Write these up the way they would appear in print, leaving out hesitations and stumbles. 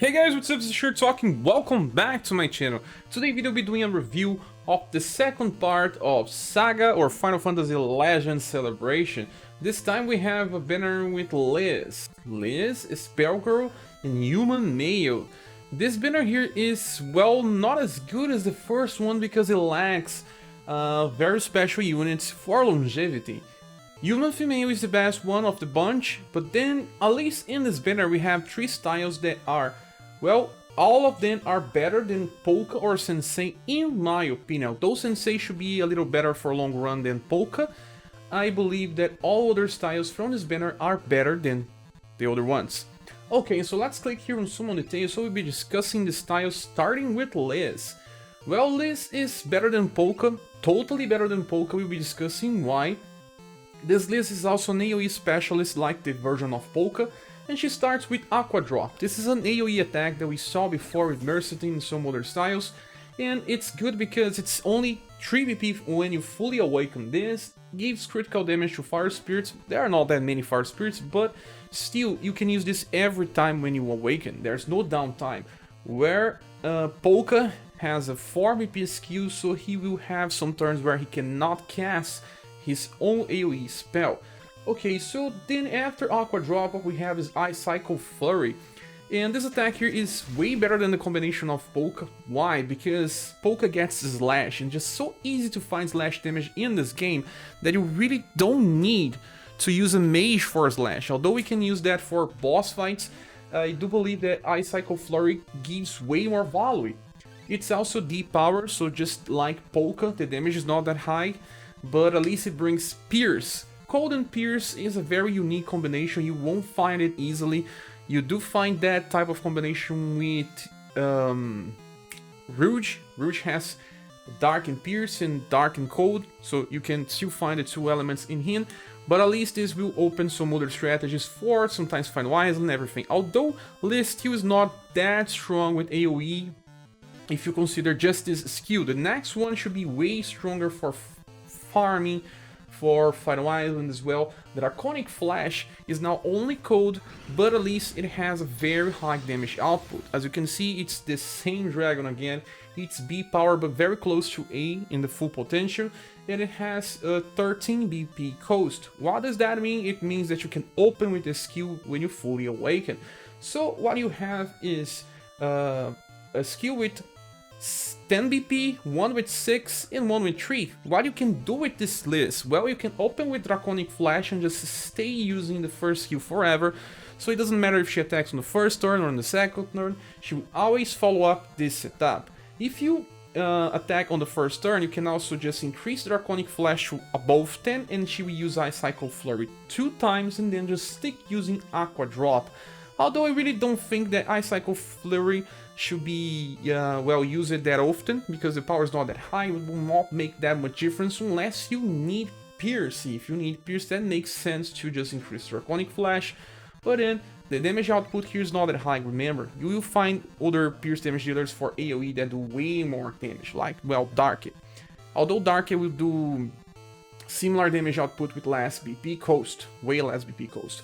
Hey guys, what's up, this is Scher talking, welcome back to my channel. Today video will be doing a review of the second part of SaGa or Final Fantasy Legends Celebration. This time we have a banner with Liz, Esper Girl, and Human Male. This banner here is, well, not as good as the first one because it lacks very special units for longevity. Human Female is the best one of the bunch, but then, at least in this banner, we have three styles that are, well, all of them are better than Polka or Sensei in my opinion. Though Sensei should be a little better for long run than Polka, I believe that all other styles from this banner are better than the other ones. Okay, so let's click here on some more details, so we'll be discussing the styles starting with Liz. Well, Liz is better than Polka, totally better than Polka, we'll be discussing why. This Liz is also an AoE specialist like the version of Polka, and she starts with Aqua Drop. This is an AoE attack that we saw before with Mercity and some other styles, and it's good because it's only 3 BP when you fully awaken. This gives critical damage to Fire Spirits. There are not that many Fire Spirits, but still, you can use this every time when you awaken. There's no downtime. Where Polka has a 4 BP skill, so he will have some turns where he cannot cast his own AoE spell. Okay, so then after Aqua Drop, what we have is Ice Cycle Flurry. And this attack here is way better than the combination of Polka. Why? Because Polka gets Slash, and just so easy to find Slash damage in this game that you really don't need to use a mage for Slash. Although we can use that for boss fights, I do believe that Ice Cycle Flurry gives way more value. It's also deep power, so just like Polka, the damage is not that high, but at least it brings Pierce. Cold and Pierce is a very unique combination, you won't find it easily. You do find that type of combination with Rouge. Rouge has Dark and Pierce and Dark and Cold, so you can still find the two elements in him, but at least this will open some other strategies for sometimes Find Wise and everything. Although Liz still is not that strong with AoE, if you consider just this skill, the next one should be way stronger for farming, for Final Island as well. The Draconic Flash is now only cold, but at least it has a very high damage output. As you can see, it's the same dragon again. It's B power, but very close to A in the full potential, and it has a 13 BP coast. What does that mean? It means that you can open with the skill when you fully awaken. So what you have is a skill with 10 BP, one with 6, and one with 3. What you can do with this list? Well, you can open with Draconic Flash and just stay using the first skill forever, so it doesn't matter if she attacks on the first turn or on the second turn, she will always follow up this setup. If you attack on the first turn, you can also just increase Draconic Flash to above 10, and she will use Ice Cycle Flurry 2 times and then just stick using Aqua Drop. Although I really don't think that Ice Cycle Flurry should be, well, used that often, because the power is not that high, it will not make that much difference unless you need Pierce. If you need Pierce, that makes sense to just increase Draconic Flash, but then the damage output here is not that high. Remember, you will find other Pierce damage dealers for AoE that do way more damage, like, well, Darke. Although Darke will do similar damage output with less BP coast, way less BP coast.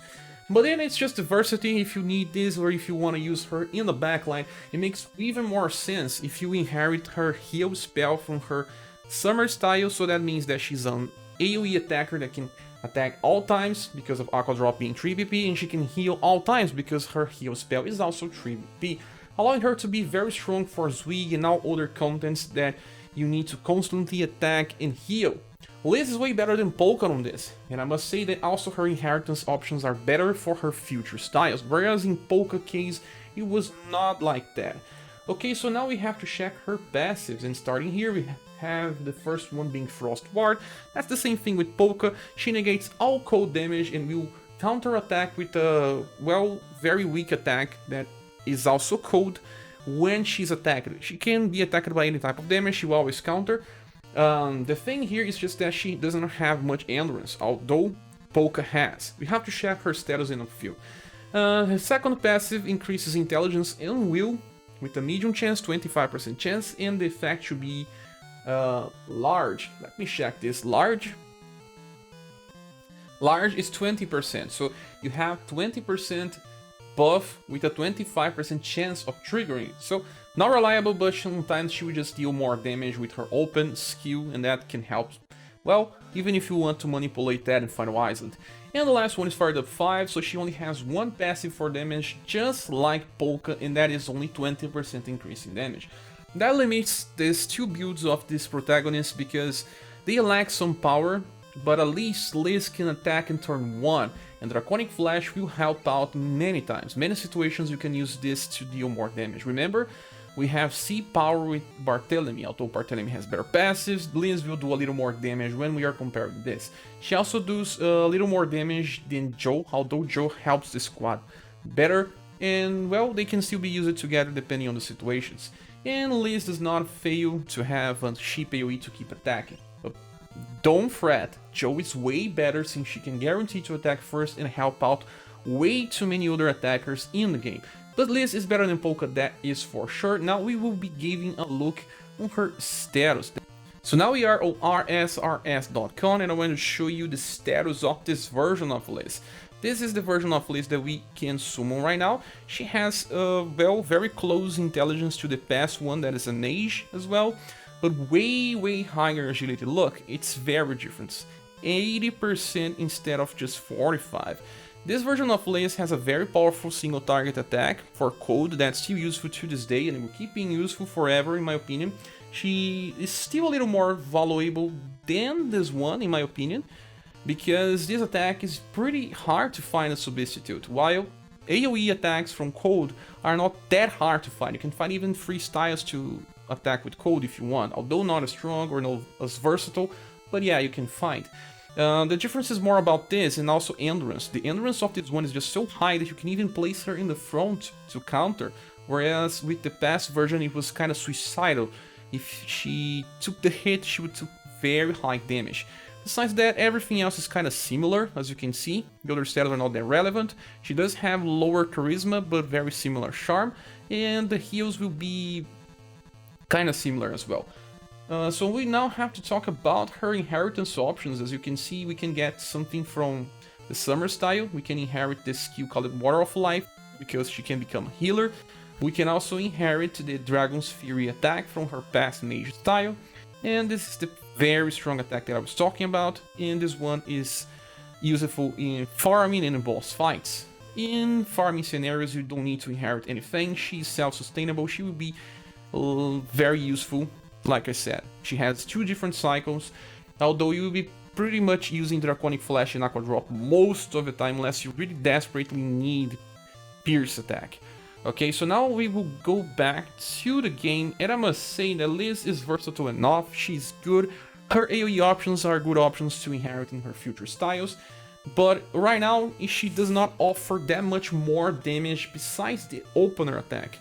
But then it's just diversity. If you need this or if you want to use her in the backline, it makes even more sense if you inherit her heal spell from her summer style, so that means that she's an AoE attacker that can attack all times because of Aqua Drop being 3 BP, and she can heal all times because her heal spell is also 3 BP, allowing her to be very strong for Zwig and all other contents that you need to constantly attack and heal. Liz is way better than Polka on this, and I must say that also her inheritance options are better for her future styles, whereas in Polka case, it was not like that. Okay, so now we have to check her passives, and starting here we have the first one being Frost Ward. That's the same thing with Polka. She negates all cold damage and will counter attack with a, well, very weak attack that is also cold when she's attacked. She can be attacked by any type of damage, she will always counter. The thing here is just that she doesn't have much endurance, although Polka has. We have to check her status in a few. Her second passive increases intelligence and will with a medium chance, 25% chance, and the effect should be large. Let me check this. Large is 20%, so you have 20% buff with a 25% chance of triggering it. So not reliable, but sometimes she will just deal more damage with her open skill, and that can help, well, even if you want to manipulate that in Final Island. And the last one is fired up 5, so she only has one passive for damage, just like Polka, and that is only 20% increase in damage. That limits these two builds of this protagonist because they lack some power, but at least Liz can attack in turn 1, and Draconic Flash will help out many times. Many situations you can use this to deal more damage. Remember, we have C power with Barthélemy. Although Barthélemy has better passives, Liz will do a little more damage when we are comparing this. She also does a little more damage than Joe, although Joe helps the squad better, and well, they can still be used together depending on the situations. And Liz does not fail to have a cheap AoE to keep attacking. But don't fret, Joe is way better since she can guarantee to attack first and help out way too many other attackers in the game. But Liz is better than Polka, that is for sure. Now we will be giving a look on her status. So now we are on rsrs.com and I want to show you the status of this version of Liz. This is the version of Liz that we can summon right now. She has, well, very close intelligence to the past one, that is an age as well, but way higher agility. Look, it's very different. 80% instead of just 45. This version of Liz has a very powerful single target attack for code that's still useful to this day and will keep being useful forever in my opinion. She is still a little more valuable than this one in my opinion, because this attack is pretty hard to find a substitute, while AoE attacks from code are not that hard to find. You can find even free styles to attack with code if you want, although not as strong or not as versatile, but yeah, you can find. The difference is more about this and also endurance. The endurance of this one is just so high that you can even place her in the front to counter, whereas with the past version it was kind of suicidal. If she took the hit, she would take very high damage. Besides that, everything else is kind of similar, as you can see. The other stats are not that relevant. She does have lower charisma, but very similar charm, and the heals will be kind of similar as well. So we now have to talk about her inheritance options. As you can see, we can get something from the Summer style. We can inherit this skill called Water of Life, because she can become a healer. We can also inherit the Dragon's Fury attack from her past mage style. And this is the very strong attack that I was talking about, and this one is useful in farming and in boss fights. In farming scenarios, you don't need to inherit anything. She's self-sustainable. She will be very useful. Like I said, she has 2 different cycles, although you will be pretty much using Draconic Flash and Aqua Drop most of the time, unless you really desperately need Pierce attack. Okay, so now we will go back to the game, and I must say that Liz is versatile enough, she's good, her AoE options are good options to inherit in her future styles, but right now she does not offer that much more damage besides the opener attack.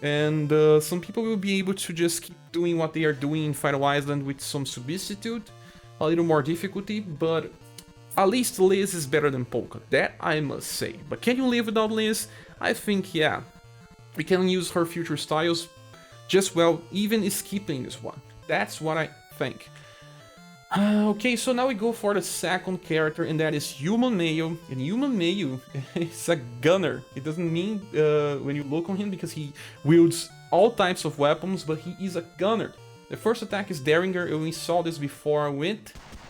And some people will be able to just keep doing what they are doing in Final Island with some substitute, a little more difficulty, but at least Liz is better than Polka, that I must say. But can you live without Liz? I think yeah. We can use her future styles just well, even skipping this one. That's what I think. Okay, so now we go for the second character, and that is Human Male. And Human Male is a gunner. It doesn't mean when you look on him because he wields all types of weapons, but he is a gunner. The first attack is Derringer, and we saw this before with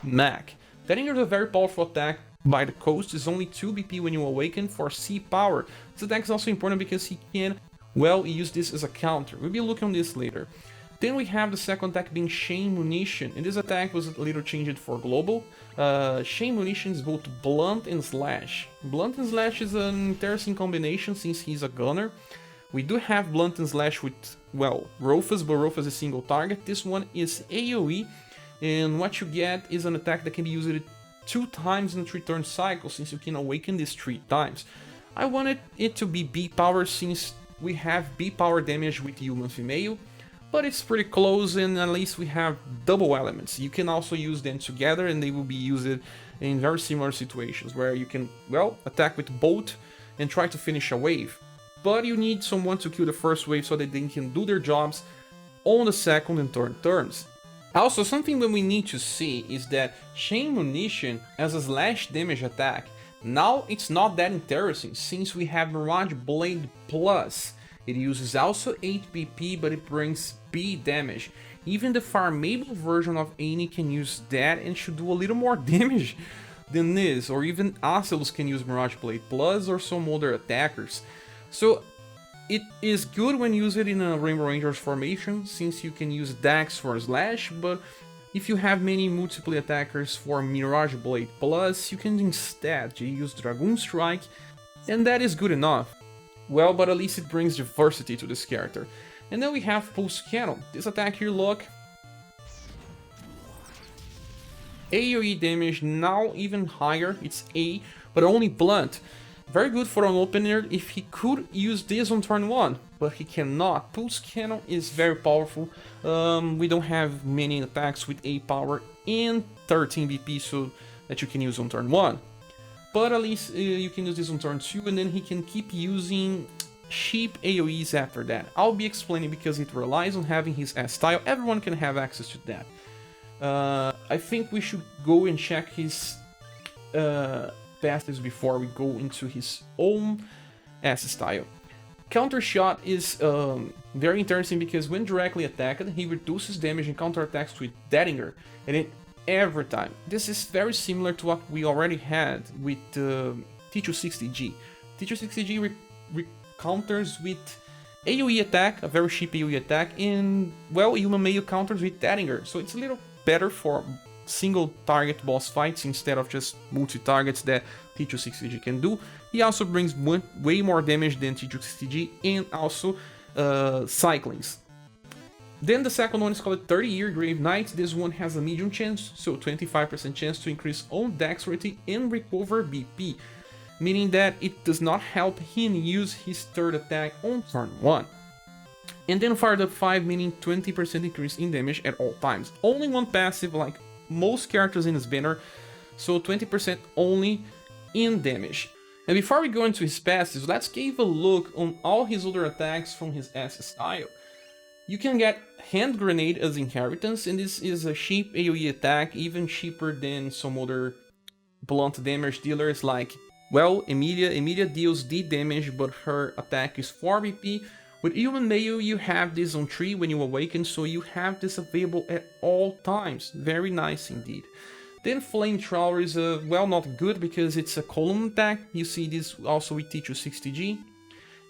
Mac. Derringer is a very powerful attack by the coast. It's only 2 BP when you awaken for C power. This attack is also important because he can, well, use this as a counter. We'll be looking on this later. Then we have the second attack being Chain Munition, and this attack was a little changed for global. Chain Munition is both blunt and slash. Blunt and slash is an interesting combination since he's a gunner. We do have blunt and slash with, well, Rufus, but Rufus is a single target. This one is AoE, and what you get is an attack that can be used 2 times in a 3-turn cycle, since you can awaken this 3 times. I wanted it to be B power since we have B power damage with Human Female, but it's pretty close, and at least we have double elements. You can also use them together, and they will be used in very similar situations, where you can, well, attack with Bolt and try to finish a wave. But you need someone to kill the first wave so that they can do their jobs on the second and third turns. Also, something that we need to see is that Chain Munition, as a slash damage attack, Now it's not that interesting since we have Mirage Blade Plus. It uses also 8 BP, but it brings B damage. Even the farmable version of Annie can use that and should do a little more damage than this, or even Acelus can use Mirage Blade Plus or some other attackers. So it is good when used in a Rainbow Rangers formation, since you can use Dax for Slash, but if you have many multiple attackers for Mirage Blade Plus, you can instead use Dragoon Strike, and that is good enough. Well, but at least it brings diversity to this character. And then we have Pulse Cannon. This attack here, look. AoE damage now even higher, it's A, but only blunt. Very good for an opener if he could use this on turn 1, but he cannot. Pulse Cannon is very powerful. We don't have many attacks with A power and 13 BP so that you can use on turn 1. But at least you can use this on turn 2, and then he can keep using cheap AoEs after that. I'll be explaining because it relies on having his S style. Everyone can have access to that. I think we should go and check his passives before we go into his own S style. Counter Shot is very interesting because when directly attacked, he reduces damage and counter attacks with Dedinger, and it every time. This is very similar to what we already had with T260G. T260G counters with AoE attack, a very cheap AoE attack, and well, Human Male counters with Dedinger, so it's a little better for single target boss fights instead of just multi-targets that T260G can do. He also brings way more damage than T260G and also cyclings. Then the second one is called 30-Year Grave Knight. This one has a medium chance, so 25% chance to increase own dexterity and recover BP, meaning that it does not help him use his third attack on turn 1. And then fired up 5, meaning 20% increase in damage at all times. Only one passive like most characters in this banner, so 20% only in damage. And before we go into his passives, let's give a look on all his other attacks from his S style. You can get Hand Grenade as inheritance, and this is a cheap AoE attack, even cheaper than some other blunt damage dealers like, well, Emilia. Emilia deals D damage, but her attack is 4 BP. With Human Male, you have this on 3 when you awaken, so you have this available at all times. Very nice indeed. Then Flamethrower is, well, not good because it's a column attack. You see this also with T260G.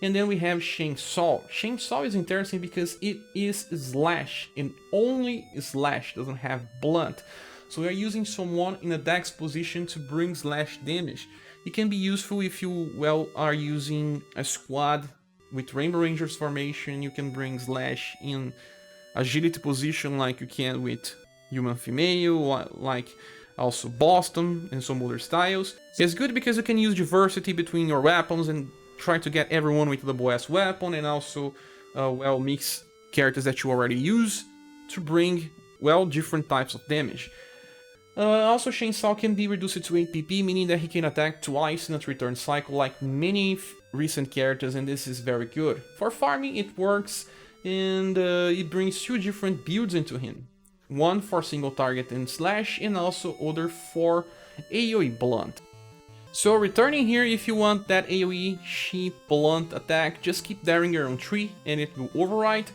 And then we have Chainsaw. Chainsaw is interesting because it is Slash, and only Slash, doesn't have Blunt. So we are using someone in a dex position to bring Slash damage. It can be useful if you, well, are using a squad with Rainbow Rangers formation. You can bring Slash in agility position like you can with Human Female, like also Boston and some other styles. It's good because you can use diversity between your weapons and try to get everyone with double S weapon, and also, well, mix characters that you already use to bring, well, different types of damage. Also, Chainsaw can be reduced to 8 PP, meaning that he can attack twice in a 3-turn cycle like many recent characters, and this is very good. For farming, it works, and it brings 2 different builds into him. One for single target and slash, and also other for AoE blunt. So returning here, if you want that AoE cheap blunt attack, just keep Derringer on 3 and it will override,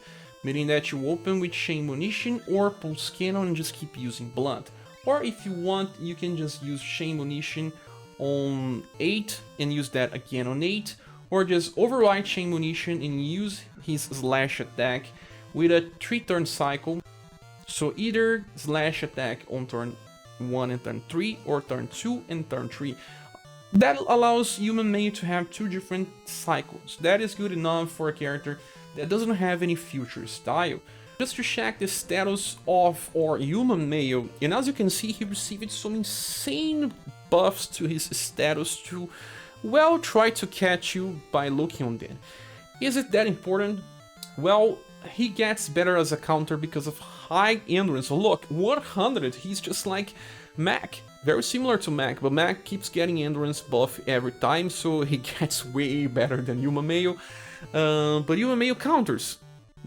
meaning that you open with Chain Munition or Pulse Cannon and just keep using blunt. Or if you want, you can just use Chain Munition on 8 and use that again on 8, or just override Chain Munition and use his slash attack with a 3-turn cycle. So either slash attack on turn 1 and turn 3, or turn 2 and turn 3. That allows Human Male to have 2 different cycles. That is good enough for a character that doesn't have any future style. Just to check the status of our Human Male, and as you can see, he received some insane buffs to his status to, well, try to catch you by looking on them. Is it that important? Well, he gets better as a counter because of high endurance. Look, 100, he's just like Mac. Very similar to Mac, but Mac keeps getting endurance buff every time, so he gets way better than Human Male. But Human Male counters.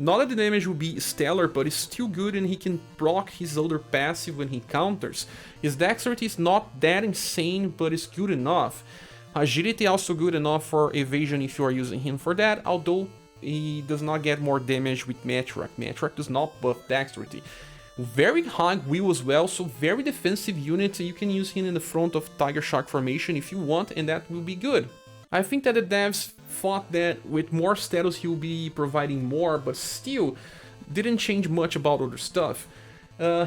Not that the damage will be stellar, but it's still good and he can proc his other passive when he counters. His dexterity is not that insane, but it's good enough. Agility also good enough for evasion if you are using him for that, although he does not get more damage with Metrock. Metrock does not buff dexterity. Very high will as well, so very defensive unit. You can use him in the front of Tiger Shark formation if you want, and that will be good. I think that the devs thought that with more status he will be providing more, but still didn't change much about other stuff.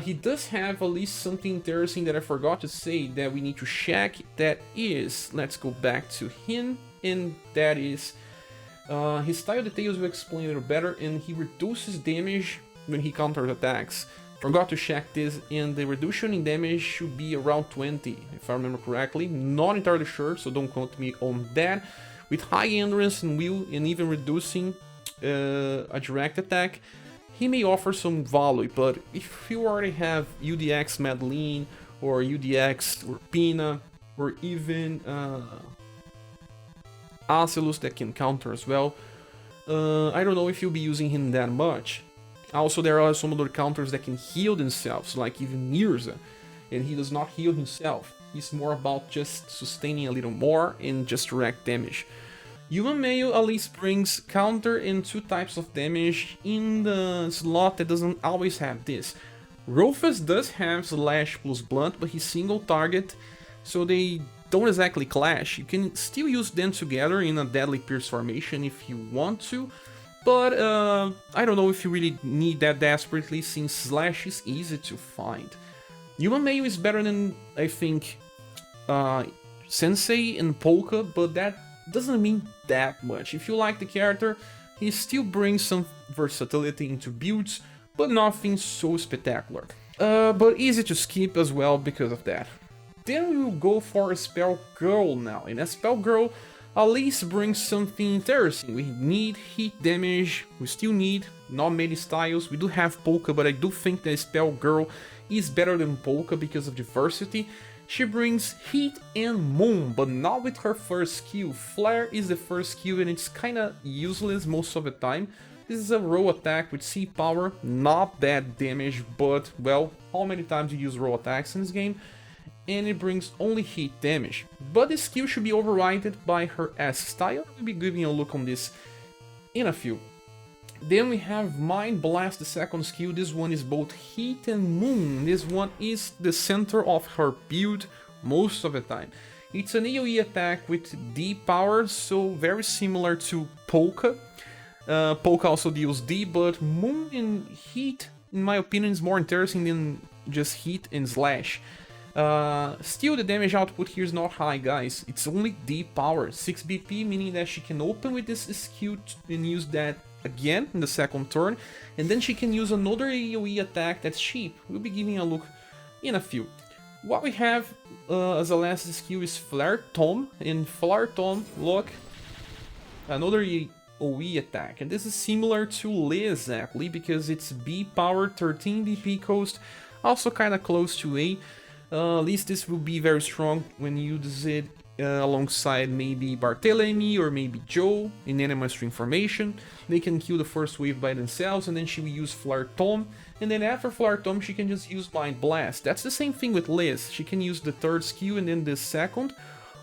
He does have at least something interesting that I forgot to say that we need to check. That is, let's go back to him, and that is his style details will explain a little better, and he reduces damage when he counters attacks. Forgot to check this, and the reduction in damage should be around 20, if I remember correctly. Not entirely sure, so don't quote me on that. With high endurance and will, and even reducing a direct attack, he may offer some value, but if you already have UDX Madeline, or UDX Urpina, or even Acelus that can counter as well, I don't know if you'll be using him that much. Also, there are some other counters that can heal themselves, like even Mirza, and he does not heal himself. He's more about just sustaining a little more and just direct damage. Human Male at least brings counter and 2 types of damage in the slot that doesn't always have this. Rufus does have Slash plus Blunt, but he's single target, so they don't exactly clash. You can still use them together in a Deadly Pierce formation if you want to, but I don't know if you really need that desperately, since Slash is easy to find. Human Male is better than, I think, Sensei and Polka, but that doesn't mean that much. If you like the character, he still brings some versatility into builds, but nothing so spectacular. But easy to skip as well because of that. Then we will go for a Spell Girl now, and a Spell Girl at least brings something interesting. We need heat damage, we still need not many styles. We do have Polka, but I do think that Spell Girl is better than Polka because of diversity. She brings heat and moon, but not with her first skill. Flare is the first skill and it's kinda useless most of the time. This is a roll attack with C power, not bad damage, but well, how many times you use roll attacks in this game? And it brings only heat damage. But this skill should be overridden by her S style. I'll be giving a look on this in a few. Then we have Mind Blast, the second skill. This one is both heat and moon. This one is the center of her build most of the time. It's an AoE attack with D power, so very similar to Polka. Polka also deals D, but moon and heat, in my opinion, is more interesting than just heat and slash. Still, the damage output here is not high, guys. It's only D power, 6 BP, meaning that she can open with this skill and use that again in the second turn, and then she can use another AoE attack that's cheap. We'll be giving a look in a few. What we have as a last skill is Flare Tom, and Flare Tom, look, another AoE attack, and this is similar to Lynn exactly, because it's B power, 13 BP cost, also kinda close to A. At least this will be very strong when you use it alongside maybe Barthélemy or maybe Joe in Anima String formation. They can kill the first wave by themselves, and then she will use Flare Tom, and then after Flare Tom she can just use Mind Blast. That's the same thing with Liz. She can use the third skill and then the second,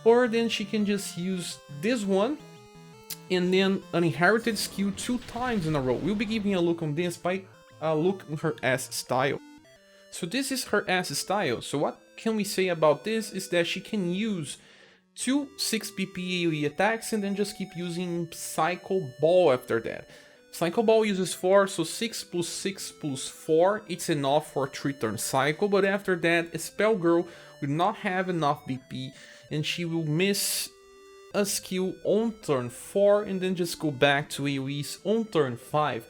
or then she can just use this one and then an inherited skill 2 times in a row. We'll be giving a look on this by a look on her S style. So this is her S style. So what can we say about this is that she can use 2 6 PP AoE attacks and then just keep using Psycho Ball after that. Psycho Ball uses 4, so 6 plus 6 plus 4, it's enough for a 3-turn cycle, but after that, a Spell Girl will not have enough BP and she will miss a skill on turn 4 and then just go back to AoEs on turn 5.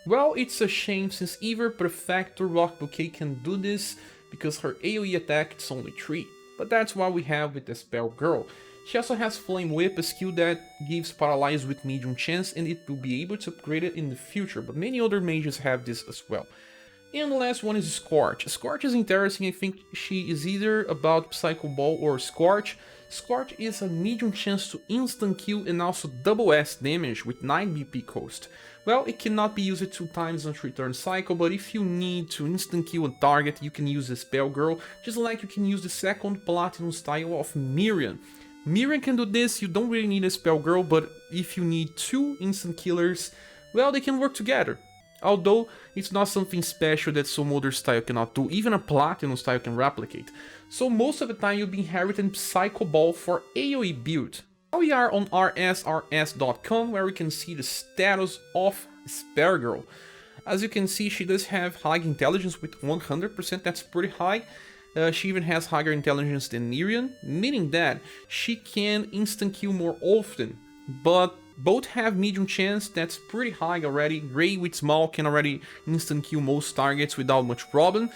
Well, it's a shame since either Prefect or Rock Bouquet can do this because her AoE attack is only 3. But that's what we have with the Spell Girl. She also has Flame Whip, a skill that gives Paralyze with medium chance and it will be able to upgrade it in the future, but many other mages have this as well. And the last one is Scorch. Scorch is interesting. I think she is either about Psycho Ball or Scorch. Scorch is a medium chance to instant kill and also double S damage with 9 BP cost. Well, it cannot be used 2 times on 3 turn cycle, but if you need to instant kill a target, you can use the Spell Girl, just like you can use the second platinum style of Miriam. Miriam can do this, you don't really need a Spell Girl, but if you need 2 instant killers, well, they can work together. Although, it's not something special that some other style cannot do, even a platinum style can replicate. So most of the time you'll be inheriting Psycho Ball for AoE build. Now we are on rsrs.com, where we can see the status of Esper Girl. As you can see, she does have high intelligence with 100%, that's pretty high. She even has higher intelligence than Miriam, meaning that she can instant kill more often, but both have medium chance, that's pretty high already. Ray with small can already instant kill most targets without much problem,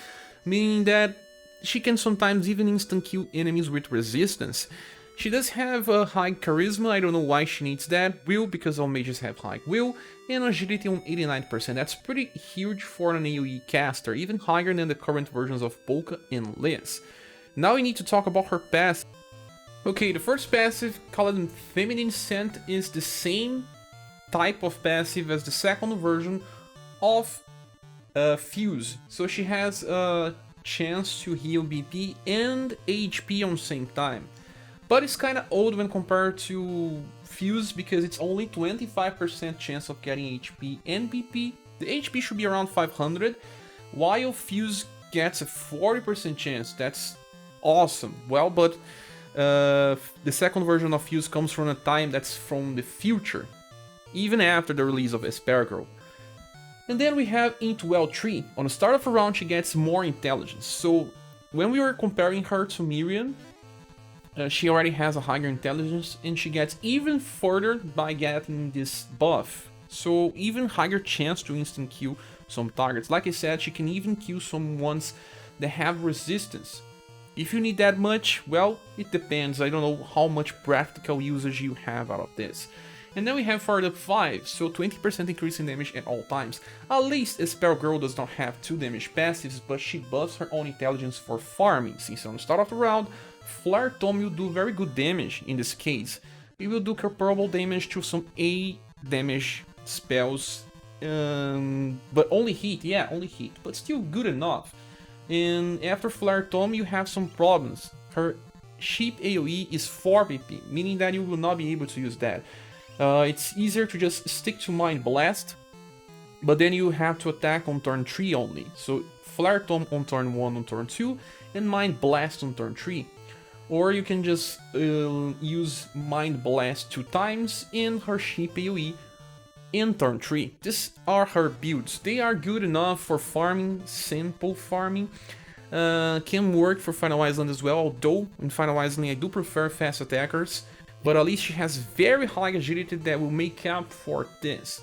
meaning that she can sometimes even instant kill enemies with resistance. She does have a high charisma, I don't know why she needs that. Will, because all mages have high will, and agility on 89%, that's pretty huge for an AoE caster, even higher than the current versions of Polka and Liz. Now we need to talk about her passive. Okay, the first passive, called Feminine Scent, is the same type of passive as the second version of Fuse. So she has a chance to heal BP and HP on the same time. But it's kinda old when compared to Fuse because it's only 25% chance of getting HP and BP. The HP should be around 500, while Fuse gets a 40% chance. That's awesome. Well, but the second version of Fuse comes from a time that's from the future, even after the release of Esper Girl. And then we have Into L3. On the start of a round she gets more intelligence, so when we were comparing her to Miriam, she already has a higher intelligence and she gets even further by getting this buff, so even higher chance to instant kill some targets. Like I said, she can even kill some ones that have resistance. If you need that much, well, it depends. I don't know how much practical usage you have out of this. And then we have Fired Up 5, so 20% increase in damage at all times. At least Esper Girl does not have 2 damage passives, but she buffs her own intelligence for farming, since on the start of the round, Flare Tome will do very good damage in this case. It will do comparable damage to some A damage spells, but only hit, yeah, only hit, but still good enough. And after Flare Tome you have some problems. Her Sheep AoE is 4 BP, meaning that you will not be able to use that. It's easier to just stick to Mind Blast, but then you have to attack on turn 3 only. So Flare Tome on turn 1, on turn 2, and Mind Blast on turn 3. Or you can just use Mind Blast 2 times in her Sheep AoE in turn 3. These are her builds. They are good enough for farming, simple farming. Can work for Final Island as well, although in Final Island I do prefer fast attackers. But at least she has very high agility that will make up for this.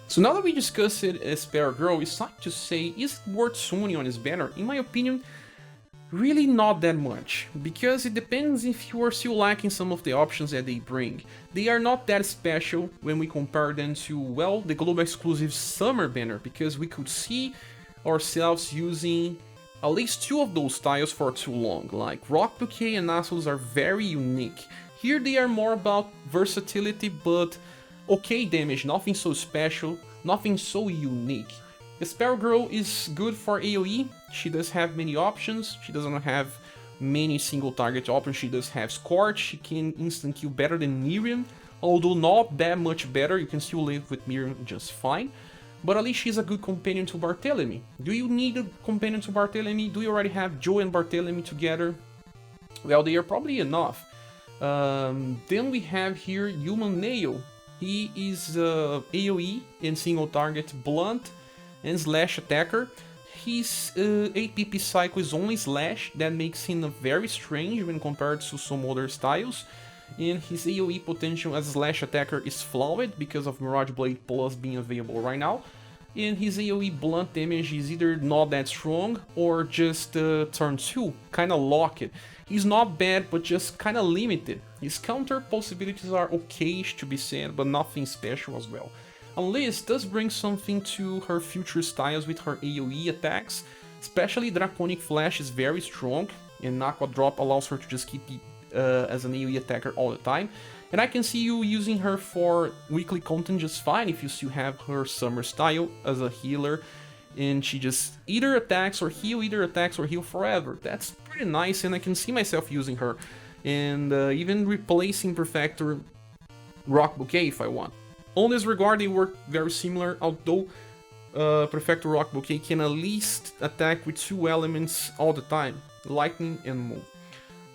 So now that we discussed it as Esper Girl, it's time to say, is it worth summoning on this banner? In my opinion, really not that much, because it depends if you are still liking some of the options that they bring. They are not that special when we compare them to, well, the global exclusive summer banner, because we could see ourselves using at least 2 of those styles for too long, like Rock Bouquet and Nasus are very unique. Here they are more about versatility, but okay damage, nothing so special, nothing so unique. Esper Girl is good for AoE, she does have many options, she doesn't have many single target options, she does have Scorch, she can instant kill better than Miriam, although not that much better, you can still live with Miriam just fine. But at least she's a good companion to Barthélemy. Do you need a companion to Barthélemy? Do you already have Joe and Barthélemy together? Well, they are probably enough. Then we have here Human Nail. He is AoE and single target blunt and slash attacker. His APP cycle is only slash, that makes him very strange when compared to some other styles. And his AoE potential as a slash attacker is flawed because of Mirage Blade Plus being available right now. And his AoE blunt damage is either not that strong or just turn 2, kinda locked. He's not bad, but just kinda limited. His counter possibilities are okay to be said, but nothing special as well. Liz does bring something to her future styles with her AoE attacks, especially Draconic Flash is very strong, and Aqua Drop allows her to just keep as an AoE attacker all the time. And I can see you using her for weekly content just fine if you still have her summer style as a healer. And she just either attacks or heal forever. That's pretty nice, and I can see myself using her. And even replacing Perfector Rock Bouquet if I want. On this regard, they work very similar, although Perfector Rock Bouquet can at least attack with 2 elements all the time, lightning and moon.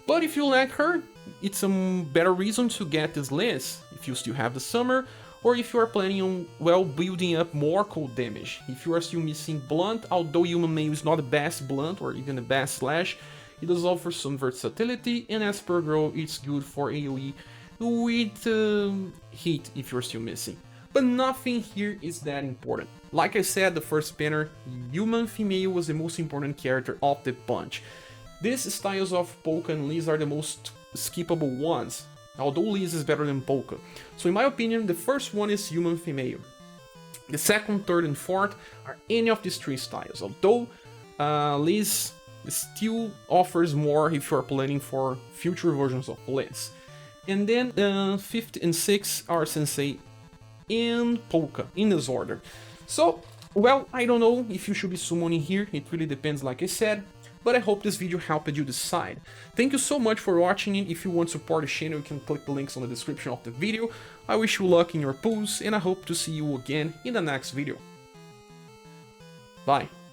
But if you lack her, it's a better reason to get this list, if you still have the summer, or if you are planning on, well, building up more cold damage. If you are still missing Blunt, although Human Mail is not the best Blunt or even the best Slash, it does offer some versatility, and Esper Girl, it's good for AoE with heat if you're still missing. But nothing here is that important. Like I said, the first banner, Human Female was the most important character of the bunch. These styles of Polka and Liz are the most skippable ones, although Liz is better than Polka. So in my opinion, the first one is Human Female. The second, third, and fourth are any of these 3 styles, although Liz still offers more if you are planning for future versions of Liz. And then 5th and 6th are Sensei and Polka, in this order. So, well, I don't know if you should be summoning here, it really depends like I said, but I hope this video helped you decide. Thank you so much for watching it. If you want to support the channel, you can click the links on the description of the video. I wish you luck in your pulls, and I hope to see you again in the next video. Bye!